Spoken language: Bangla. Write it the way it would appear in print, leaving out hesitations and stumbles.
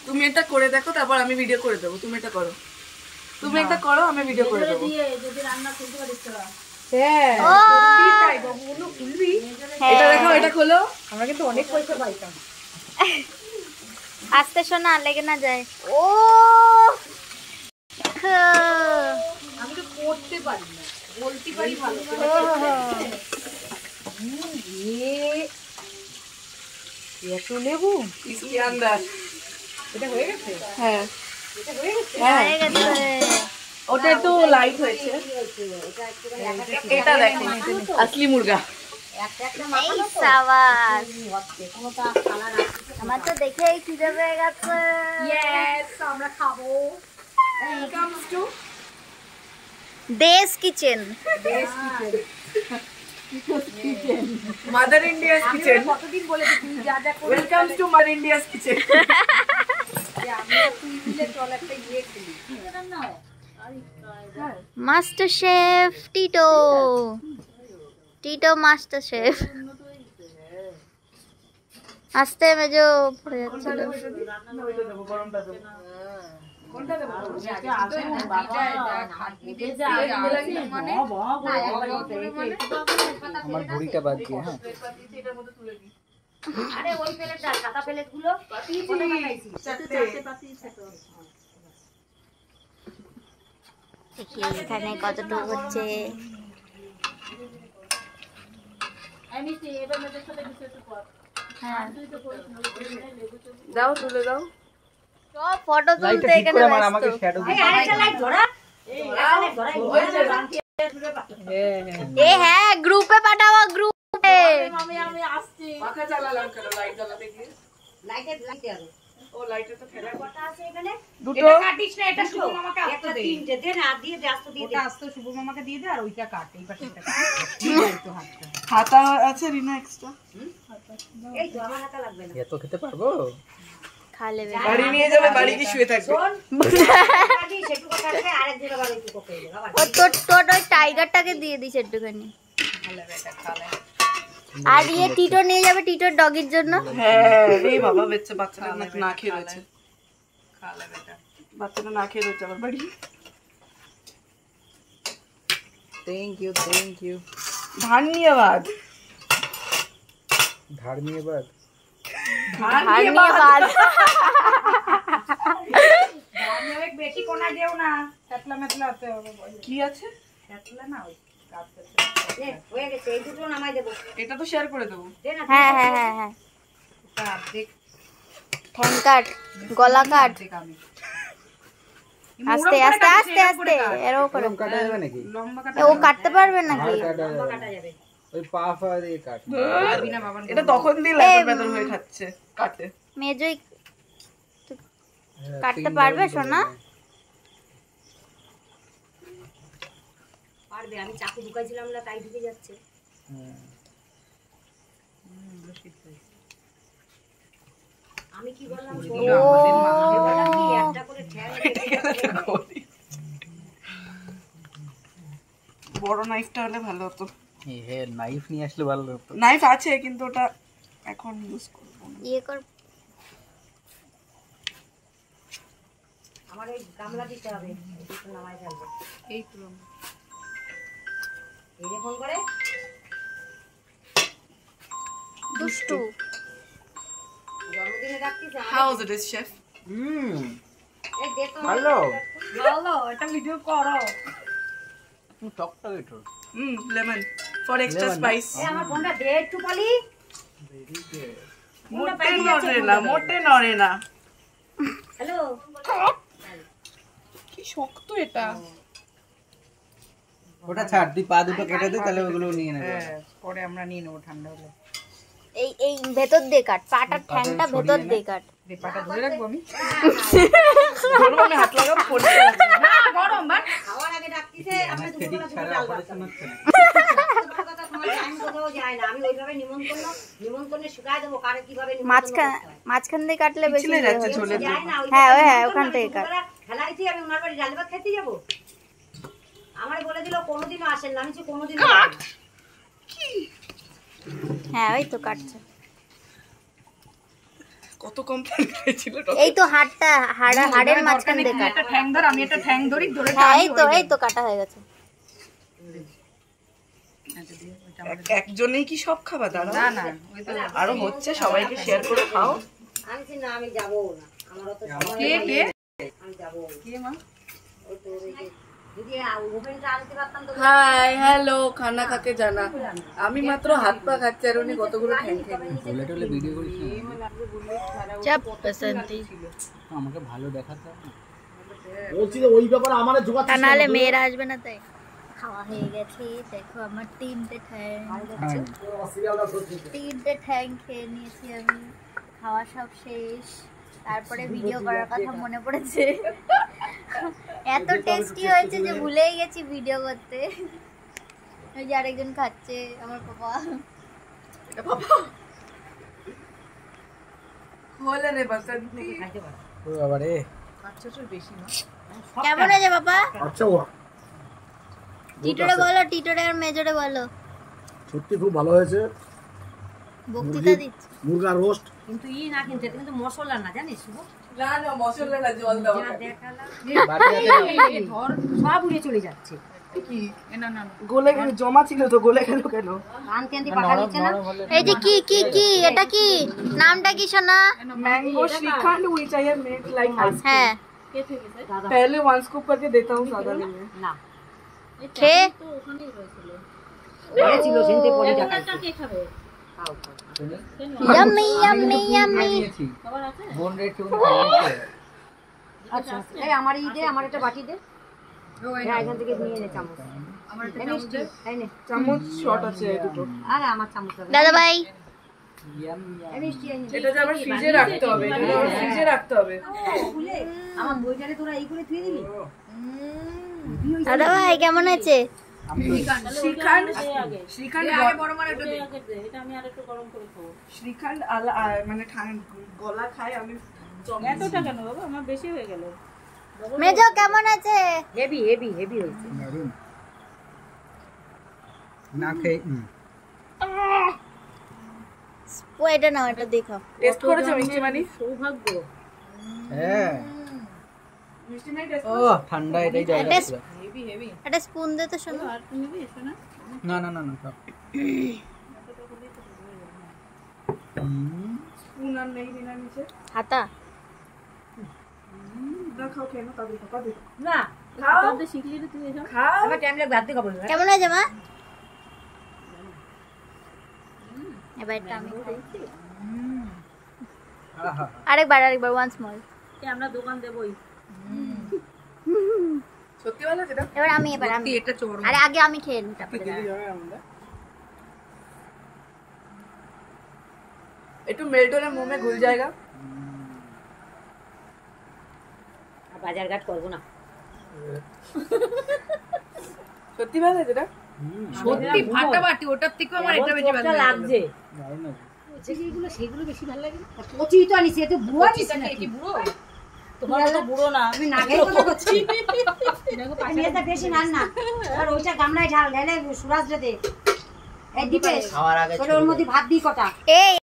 তুমি এটা করে দেখো, তারপর আমি ভিডিও করে দেবো। তুমি এটা করো, তুমি এটা করো, আমি ভিডিও করে দেবো। যদি রান্না করতে পারিস তোরা। হ্যাঁ, তাই বাবুগুলো খুলবি। এটা দেখো, এটা খোলো। আমরা কিন্তু অনেক পয়সা পাইতাম। আস্তে শোনা, লেগে না যায়। ও আমি তো করতে পারি না, বলতে পারি ভালো করে। এত লেবু इसके अंदर এটা হয়ে গেছে। হ্যাঁ, এটা হয়ে গেছে। হয়ে গেছে। ওটা একটু লাইট হয়েছে। এটা দেখো, আসলি মুরগা। এই সাবাস, আমার তো দেখেই খিদে পেয়ে গেছে। ইয়েস, আমরা খাবো। কামস টু দেশ কিচেন। দেশ কিচেন, মাদার ইন্ডিয়াস কিচেন। কতদিন বলে দিই যা যা করে। Welcome to mother India's kitchen. আমি তুই মিলে চল একটা ইয়ে করি। Master chef Tito, Tito master chef. আস্তে মেজো পড়ে যাচ্ছিল। আমার ঘড়িটা বাদ দিয়ে। হ্যাঁ, আরে ওই প্লেটটা সাদা প্লেটগুলো দেখি এখানে কতটুকু হচ্ছে। দাও, তুলে দাও। সব ফটো তুলতে এখানে আমাকে ব্যস্ত। শ্যাডো দিতে। আরেকটা লাইট ধরা এ হ্যাঁ, গ্রুপে পাঠাও, গ্রুপে। আমি আসছি। পাখা চালালাম কেন? লাইট জ্বালাতে গিয়ে। লাইটের লাইটে আছে ও লাইটে তো ফেলা কটা আছে এখানে দুটো। এটা কাটিস না, এটা শুভ মামাকে আসতে দে। তিনটে দে না, দিয়ে দে, আস্তে দিয়ে দে। ওটা আস্তে শুভ মামাকে দিয়ে দে, আর ওইটা কাট, এই পাশেটা কাট। এই তো হাতটা। হাতা আছে রিনা এক্সট্রা। এই তো আমার হাতে লাগবে না। এত খেতে পারবো? খা লেবে। বাড়ি নিয়ে যাবে, বাড়ি গিয়ে শুয়ে থাকবে। শোন কাটি সেটুকু কাটবে, আরেক দিন আবার একটু কোকে দে বাবা। ও তোর তোর ওই টাইগারটাকে দিয়ে দিস একটুখানি। আর ইয়ে টিটো নিয়ে যাবে, টিটোর ডগির জন্য। হ্যাঁ রে বাবা, বাচ্চাটা না খেয়ে রয়েছে। বাচ্চাটা না খেয়ে রয়েছে আমার বাড়ি। Thank you, thank you. ধন্যবাদ। ধন্যবাদ। ধন্যবাদ। অনেক বেশি কোনা দেও না, পেটলা মেটলা আছে কি আছে? পেটলা না ওই কাট এ হয়ে গেছে, এই দুটো নামাই দেব। এটা তো শেয়ার করে দেবো। দে না, হ্যাঁ হ্যাঁ হ্যাঁ হ্যাঁ, এটা দেখ ঠ্যাং কাট, গলা কাট, দেখ আমি আস্তে আস্তে আস্তে আস্তে এরও করে। কাটা যাবে নাকি? লম্বা কাটা ও কাটতে পারবে নাকি? কাটা যাবে। ওই পা ফা দিয়ে কাট। বিনা বাবা এটা তখন দিয়ে লেদর বেদর হয়ে খাচ্ছে কাটে। মেজই কাটতে পারবে সোনা? পারবে, আমি চাকু ঢুকাইছিলাম না, তাই ঢুকে যাচ্ছে। আমি কি বললাম? একটা করে বড় নাইফটা হলে ভালো হতো। হ্যাঁ, নাইফ নিয়ে আসলে ভালো হতো। নাইফ আছে কিন্তু ওটা এখন ইউজ করব না। ইয়ে কর, আমার এই গামলা দিতে হবে, একটু নামাই ফেলবো। এই তো এই যে ফোন করে দুষ্টু। জন্মদিনে ডাকতিস? How is it chef? এই দে তো ভালো। ভালো, এটা ভিডিও করো। টকটক একটু। Lemon for extra spice. এই আমার ফোনটা দে একটু পালি। মোটে নড়ে না, মোটে নড়ে না। হ্যালো, কি শক্ত এটা। ওটা ছাড়, তুই পা দুটো কেটে দে, তাহলে ওগুলো নিয়ে নেবে। হ্যাঁ, পরে আমরা নিয়ে নেবো ঠান্ডা হলে। এই এই ভেতর দিয়ে কাট, পাটার ঠ্যাংটা ভেতর দিয়ে কাট। পাটা ধরে রাখবো আমি। ধরো, আমি হাত লাগাবো পড়ে যাবে। না গরম বাট খাওয়ার আগে ডাকতিছে, আমরা দুপুরবেলা ফেটিক দুটো ছাড়া ডাল অপারেশন ভাত হচ্ছে না। কথা তোমার টাইম কোথাও যায় না। আমি ওইভাবে নিমন্ত্রণে শুকায় দেবো কারে কিভাবে মাঝখান দিয়ে কাটলে বেশি পিছলে যাচ্ছে ইয়ে হবে। ঝোলে। যায় না। হ্যাঁ ওই হ্যাঁ, ওখান থেকে কাট। খেলাইছি আমি ওনার বাড়ি ডাল ভাত খেতে যাবো। আমারে বলে দিল কোনোদিনও আসেন না, আমি যে কোনোদিনও হ্যাঁ ওই তো কাটছে। কত কমপ্লেন হয়েছিল এই তো হাড়ের মাঝখান দিয়ে কাট। একটা ঠ্যাং ধর, আমি একটা ঠ্যাং ধরি, ধরে হ্যাঁ এই তো কাটা হয়ে গেছে। একজনেই কি সব খাবা দাদা? না না, ওই তো আরো হচ্ছে, সবাইকে শেয়ার করে খাও। কে কে কে মা? হাই হ্যালো, খানা কাকে জানা। আমি মাত্র হাত পা খাচ্ছি আর উনি কতগুলো ঠ্যাং খেয়ে নিয়েছে। বলে টলে ভিডিও করিস চাপ পছন্দি আমাকে ভালো দেখাতে হবে। বলছি যে ওই ব্যাপারে আমার যোগাযোগ তা নাহলে মেয়েরা আসবে না। তাই খাওয়া হয়ে গেছে, দেখো আমার 3টে ঠ্যাং, 3টে ঠ্যাং খেয়ে নিয়েছি আমি। খাওয়া সব শেষ, তারপরে ভিডিও করার কথা মনে পড়েছে। এত টেস্টি হয়েছে যে ভুলেই গেছি ভিডিও করতে। ওই যে আরেকজন খাচ্ছে, আমার পাপা। বলে রে বসন্তি। ও বাবা রে, কেমন আছে বাবা? আচ্ছা ও টিটোরে বলো, টিটোরে আর মেজরে বলো। সত্যি খুব ভালো হয়েছে। বক্তৃতা দিচ্ছে। মুরগা রোস্ট কিন্তু না, কিন্তু এটা কিন্তু মশলা না, জানিস? না না, মশলা না, জল দাও। ধর, সব উড়ে চলে যাচ্ছে। কি গলে গেল, জমা ছিল তো, গলে গেল কেন? আনতে আনতে পাঠা দিচ্ছে না। এই যে কি এটা কি নামটা কি সোনা? Mango shrikhand which I have made like ice cream। হ্যাঁ पहले 1 स्कूप करके देता हूँ ज्यादा नहीं है। না, খেয়ে ঘরে ছিল সেনতে পড়ে টাকা। Yummy yummy yummy. বোন রে একটু খাইয়েছে। আচ্ছা, এই আমার ই দে, আমার একটা বাটি দে। হ্যাঁ, এখান থেকে নিয়ে নে চামচ। আমার একটা চামচ দে। এই নে চামচ শর্ট আছে দুটো। আরে আমার চামচ দাও। দাদা ভাই ইয়াম এই মিষ্টি এই নে। এটা যে আবার ফ্রিজে রাখতে হবে, এটা আবার ফ্রিজে রাখতে হবে। খুলে আমার বইটারে তোরা এই করে তুই দিবি। দাদা ভাই কেমন আছে? শ্রীখণ্ড শ্রীখণ্ড বড় বড় একটু দে, এটা আমি আরেকটু গরম করে খাবো। শ্রীখণ্ড মানে গলা খায়, আমি এতটা কেন বাবা, আমার বেশি হয়ে গেল। মেজো কেমন আছে? হেভি হেভি হেভি হইছে। না খেয়ে ও এটা নাও, এটা দেখাও। টেস্ট করেছো মিষ্টি মানি? সৌভাগ্য। হ্যাঁ। মিষ্টি নাই টেস্ট? ও ঠান্ডা এটাই যায়। Heavy heavy. একটা স্পুন দে তো শোনো। আর তুমি নিবি শোনা? না না না না সব। স্পুন আর নেই বিনা নিচে। হাতা না খাও, কেন তাদের খাও, তাদের না, খাও। তোদের শিখলি তুই এসব। খাও। আমার টাইম লাগবে, রাতে খাবো। কেমন আছে মা? এবার এটা আমি খাই। আহা আরেকবার ওয়ান্স মোর। আমরা দোকান দেবই। সত্যি ভালো যেটা? এবার আমি এটা চোর। আরে আগে আমি খেয়ে নিই তারপরে। দিদি যাবে আমরা। একটু মেল্ট হলে মুখ में घुल जाएगा। বাজার ঘাট করবো না। সত্যি ভালো যেটা? সত্যি ফাটাফাটি, ওটার থেকে আমার এটা বেশি ভালো লাগছে। দারুণ আছে। সেগুলো বেশি ভালো লাগে। কচি তো আনিস, এত বুড়ো আনিস না কি? বুড়ো তোমার তো বুড়ো না, আমি না খেয়ে কথা করছি। আমি এটা বেশি নান না, আর ওইটা গামলায় ঢাল ঢেলে সুরাজ রে দে। এই দিপেশ খাওয়ার আগে ওর মধ্যে ভাত দি কটা। এই